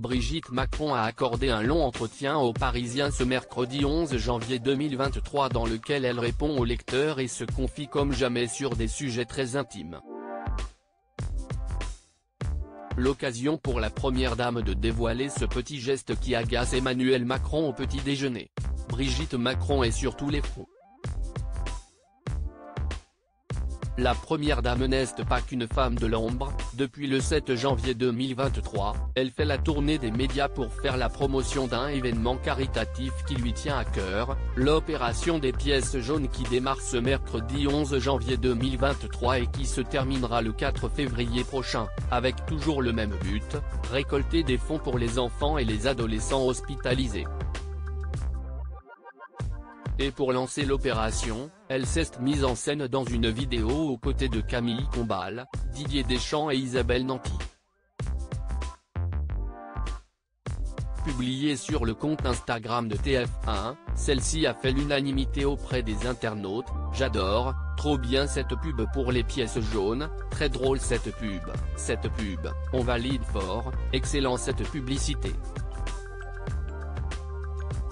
Brigitte Macron a accordé un long entretien aux Parisiens ce mercredi 11 janvier 2023 dans lequel elle répond aux lecteurs et se confie comme jamais sur des sujets très intimes. L'occasion pour la première dame de dévoiler ce petit geste qui agace Emmanuel Macron au petit déjeuner. Brigitte Macron est sur tous les fronts. La première dame n'est pas qu'une femme de l'ombre. Depuis le 7 janvier 2023, elle fait la tournée des médias pour faire la promotion d'un événement caritatif qui lui tient à cœur, l'opération des pièces jaunes qui démarre ce mercredi 11 janvier 2023 et qui se terminera le 4 février prochain, avec toujours le même but, récolter des fonds pour les enfants et les adolescents hospitalisés. Et pour lancer l'opération, elle s'est mise en scène dans une vidéo aux côtés de Camille Combal, Didier Deschamps et Isabelle Nanty. Publiée sur le compte Instagram de TF1, celle-ci a fait l'unanimité auprès des internautes. « J'adore, trop bien cette pub pour les pièces jaunes, très drôle cette pub, on valide fort, excellent cette publicité.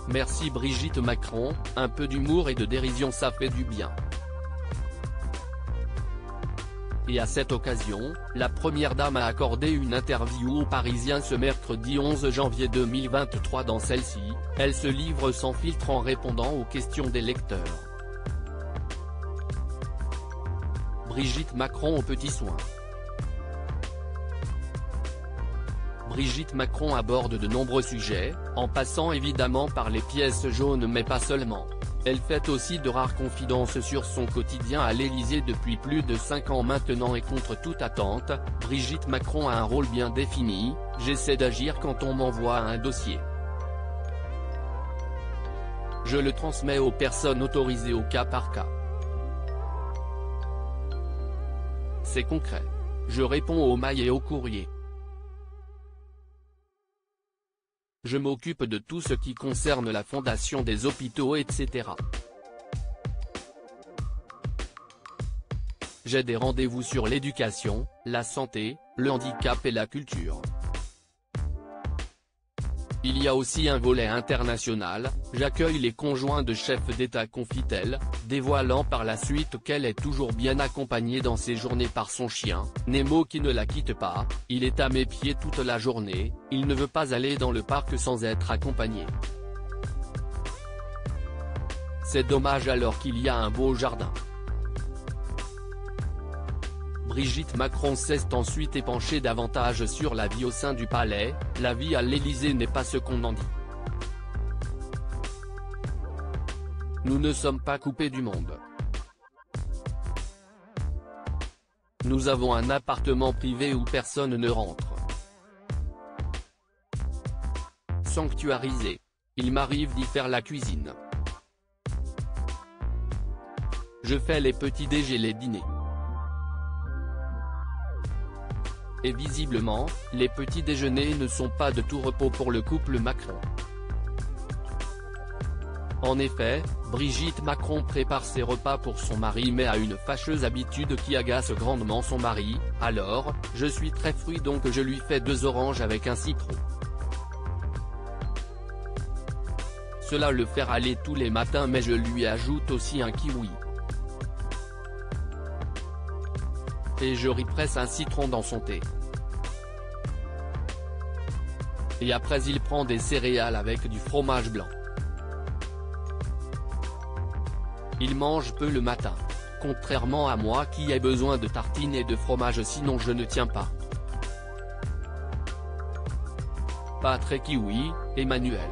Merci Brigitte Macron, un peu d'humour et de dérision ça fait du bien. » Et à cette occasion, la première dame a accordé une interview aux Parisiens ce mercredi 11 janvier 2023. Dans celle-ci, elle se livre sans filtre en répondant aux questions des lecteurs. Brigitte Macron aux petits soins. Brigitte Macron aborde de nombreux sujets, en passant évidemment par les pièces jaunes mais pas seulement. Elle fait aussi de rares confidences sur son quotidien à l'Élysée depuis plus de 5 ans maintenant et contre toute attente, Brigitte Macron a un rôle bien défini, j'essaie d'agir quand on m'envoie un dossier. Je le transmets aux personnes autorisées au cas par cas. C'est concret. Je réponds aux mails et aux courriers. Je m'occupe de tout ce qui concerne la fondation des hôpitaux etc. J'ai des rendez-vous sur l'éducation, la santé, le handicap et la culture. Il y a aussi un volet international, j'accueille les conjoints de chefs d'État confie-t-elle, dévoilant par la suite qu'elle est toujours bien accompagnée dans ses journées par son chien, Nemo qui ne la quitte pas, il est à mes pieds toute la journée, il ne veut pas aller dans le parc sans être accompagné. C'est dommage alors qu'il y a un beau jardin. Brigitte Macron s'est ensuite épanchée davantage sur la vie au sein du palais. La vie à l'Élysée n'est pas ce qu'on en dit. Nous ne sommes pas coupés du monde. Nous avons un appartement privé où personne ne rentre. Sanctuarisé. Il m'arrive d'y faire la cuisine. Je fais les petits déj et les dîners. Et visiblement, les petits déjeuners ne sont pas de tout repos pour le couple Macron. En effet, Brigitte Macron prépare ses repas pour son mari mais a une fâcheuse habitude qui agace grandement son mari. Alors, je suis très fruit donc je lui fais 2 oranges avec un citron. Cela le fait râler tous les matins mais je lui ajoute aussi un kiwi. Et je represse un citron dans son thé. Et après il prend des céréales avec du fromage blanc. Il mange peu le matin, contrairement à moi qui ai besoin de tartines et de fromage sinon je ne tiens pas. Pas très kiwi, Emmanuel.